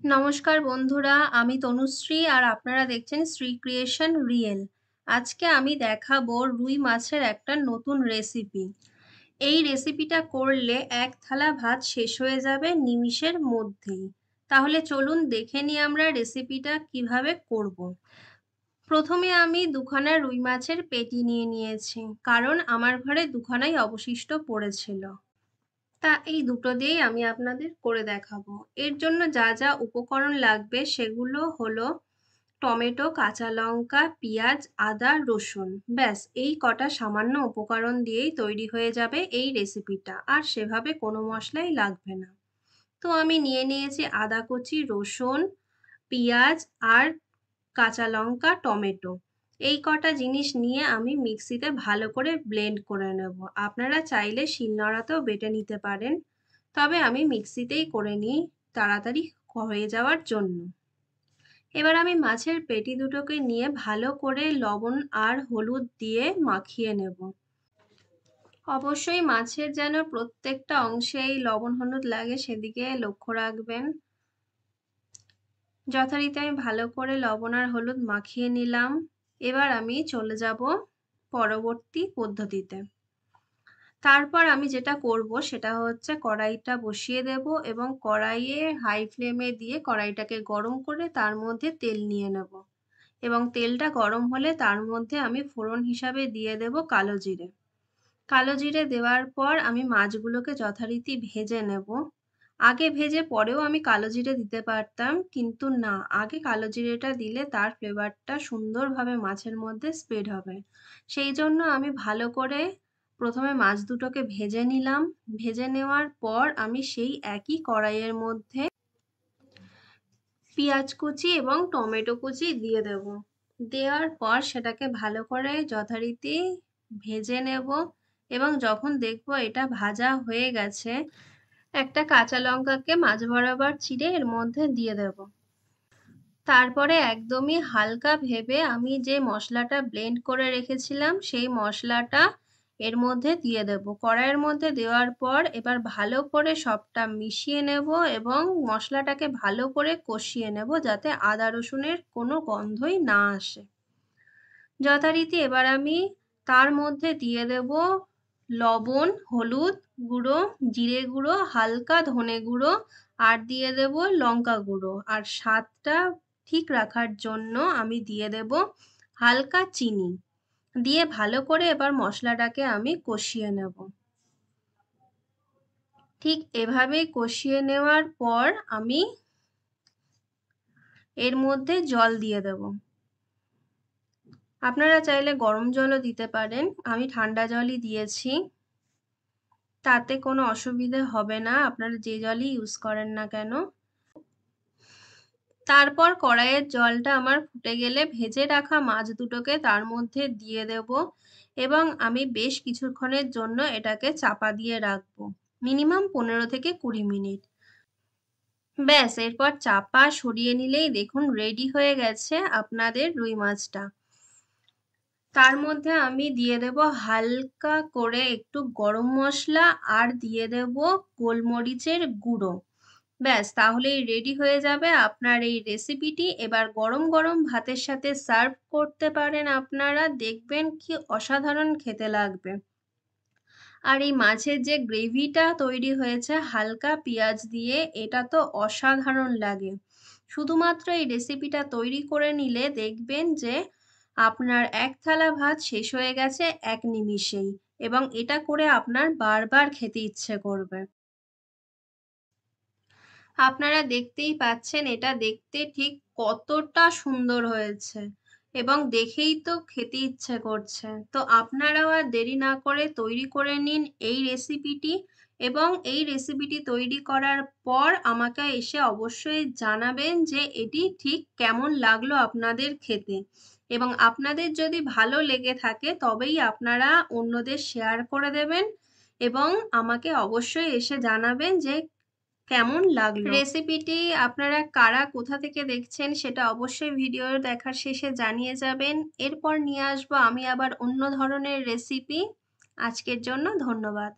নমস্কার বন্ধুরা, আমি তনুশ্রী আর আপনারা দেখছেন শ্রী ক্রিয়েশন রিয়েল। আজকে আমি দেখাবো রুই মাছের একটা নতুন রেসিপি। এই রেসিপিটা করলে এক থালা ভাত শেষ হয়ে যাবে নিমিষের মধ্যেই। তাহলে চলুন দেখে নিই আমরা রেসিপিটা কিভাবে করব। প্রথমে আমি দুখানা রুই মাছের পেটি নিয়ে নিয়েছি, কারণ আমার ঘরে দুখানাই অবশিষ্ট পড়েছিল। এই দুটো দিয়েই আমি আপনাদের করে দেখাবো। এর জন্য যা যা উপকরণ লাগবে সেগুলো হলো টমেটো, কাঁচা লঙ্কা, পেঁয়াজ, আদা, রসুন। ব্যাস এই কটা সামান্য উপকরণ দিয়েই তৈরি হয়ে যাবে এই রেসিপিটা, আর সেভাবে কোনো মশলাই লাগবে না। তো আমি নিয়ে নিয়েছি আদা কুচি, রসুন, পেঁয়াজ আর কাঁচা লঙ্কা, টমেটো। এই কটা জিনিস নিয়ে আমি মিক্সিতে ভালো করে ব্লেন্ড করে নেব। আপনারা চাইলে শিলনোড়াতেও বেটে নিতে পারেন, তবে আমি মিক্সিতেই করে নিই তাড়াতাড়ি হয়ে যাওয়ার জন্য। এবার আমি মাছের পেটি দুটোকে নিয়ে ভালো করে লবণ আর হলুদ দিয়ে মাখিয়ে নেব। অবশ্যই মাছের যেন প্রত্যেকটা অংশেই লবণ হলুদ লাগে সেদিকে লক্ষ্য রাখবেন। যথারীতি আমি ভালো করে লবণ আর হলুদ মাখিয়ে নিলাম। এবার আমি চলে যাব পরবর্তী পদ্ধতিতে। তারপর আমি যেটা করব সেটা হচ্ছে কড়াইটা বসিয়ে দেব এবং কড়াইয়ে হাই ফ্লেমে দিয়ে কড়াইটাকে গরম করে তার মধ্যে তেল নিয়ে নেব, এবং তেলটা গরম হলে তার মধ্যে আমি ফোড়ন হিসাবে দিয়ে দেব কালো জিরে। কালো জিরে দেওয়ার পর আমি মাছগুলোকে যথারীতি ভেজে নেব। আগে ভেজে পরেও আমি কালো জিরে দিতে পারতাম, কিন্তু না, আগে কালো জিরেটা দিলে তার ফ্লেভারটা সুন্দরভাবে মাছের মধ্যে স্প্রেড হবে। সেই জন্য আমি ভালো করে প্রথমে মাছ দুটোকে ভেজে নিলাম। ভেজে নেওয়ার পর আমি সেই একই কড়াইয়ের মধ্যে পেঁয়াজ কুচি এবং টমেটো কুচি দিয়ে দেব। দেওয়ার পর সেটাকে ভালো করে যথারীতি ভেজে নেব, এবং যখন দেখব এটা ভাজা হয়ে গেছে, একটা কাঁচা লঙ্কাকে মাঝ বরাবর চিড়ে এর মধ্যে দিয়ে দেব। তারপরে একদমই হালকা ভেবে আমি যে মশলাটা ব্লেন্ড করে রেখেছিলাম সেই মশলাটা এর মধ্যে দিয়ে দেব। কড়াইয়ের মধ্যে দেওয়ার পর এবার ভালো করে সবটা মিশিয়ে নেব এবং মশলাটাকে ভালো করে কষিয়ে নেব, যাতে আদা রসুনের কোনো গন্ধই না আসে। যথারীতি এবার আমি তার মধ্যে দিয়ে দেব লবণ, হলুদ গুঁড়ো, জিরে গুঁড়ো, হালকা ধনে গুঁড়ো, আর দিয়ে দেব লঙ্কা গুঁড়ো, আর স্বাদটা ঠিক রাখার জন্য আমি দিয়ে দেব হালকা চিনি। দিয়ে ভালো করে এবার মশলাটাকে আমি কষিয়ে নেব। ঠিক এভাবেই কষিয়ে নেওয়ার পর আমি এর মধ্যে জল দিয়ে দেব। আপনারা চাইলে গরম জলও দিতে পারেন, আমি ঠান্ডা জলই দিয়েছি। তাতে কোনো অসুবিধে হবে না, আপনারা যে জলই ইউজ করেন না কেন। তারপর কড়াইয়ের জলটা আমার ফুটে গেলে ভেজে রাখা মাছ দুটোকে তার মধ্যে দিয়ে দেব, এবং আমি বেশ কিছুক্ষণের জন্য এটাকে চাপা দিয়ে রাখবো, মিনিমাম 15 থেকে 20 মিনিট। ব্যাস, এরপর চাপা সরিয়ে নিলেই দেখুন রেডি হয়ে গেছে আপনাদের রুই মাছটা। তার মধ্যে আমি দিয়ে দেব হালকা করে একটু গরম মশলা আর দিয়ে দেব গোলমরিচের গুঁড়ো। ব্যাস, তাহলেই রেডি হয়ে যাবে আপনার এই রেসিপিটি। এবার গরম গরম ভাতের সাথে সার্ভ করতে পারেন আপনারা, দেখবেন কি অসাধারণ খেতে লাগবে। আর এই মাছের যে গ্রেভিটা তৈরি হয়েছে হালকা পেঁয়াজ দিয়ে, এটা তো অসাধারণ লাগে। শুধুমাত্র এই রেসিপিটা তৈরি করে নিলে দেখবেন যে আপনার এক থালা ভাত শেষ হয়ে গেছে এক নিমিষেই, এবং এটা করে আপনার বারবার খেতে ইচ্ছে করবে। আপনারা দেখতেই পাচ্ছেন এটা দেখতে ঠিক কতটা সুন্দর হয়েছে, এবং দেখেই তো খেতে ইচ্ছে করছে। তো আপনারাও আর দেরি না করে তৈরি করে নিন এই রেসিপিটি, এবং এই রেসিপিটি তৈরি করার পর আমাকে এসে অবশ্যই জানাবেন যে এটি ঠিক কেমন লাগলো আপনাদের খেতে। এবং আপনাদের যদি ভালো লেগে থাকে তবেই আপনারা অন্যদের শেয়ার করে দেবেন, এবং আমাকে অবশ্যই এসে জানাবেন যে কেমন লাগলো রেসিপিটি। আপনারা কারা কোথা থেকে দেখছেন সেটা অবশ্যই ভিডিও দেখার শেষে জানিয়ে যাবেন। এরপর নিয়ে আসবো আমি আবার অন্য ধরনের রেসিপি। আজকের জন্য ধন্যবাদ।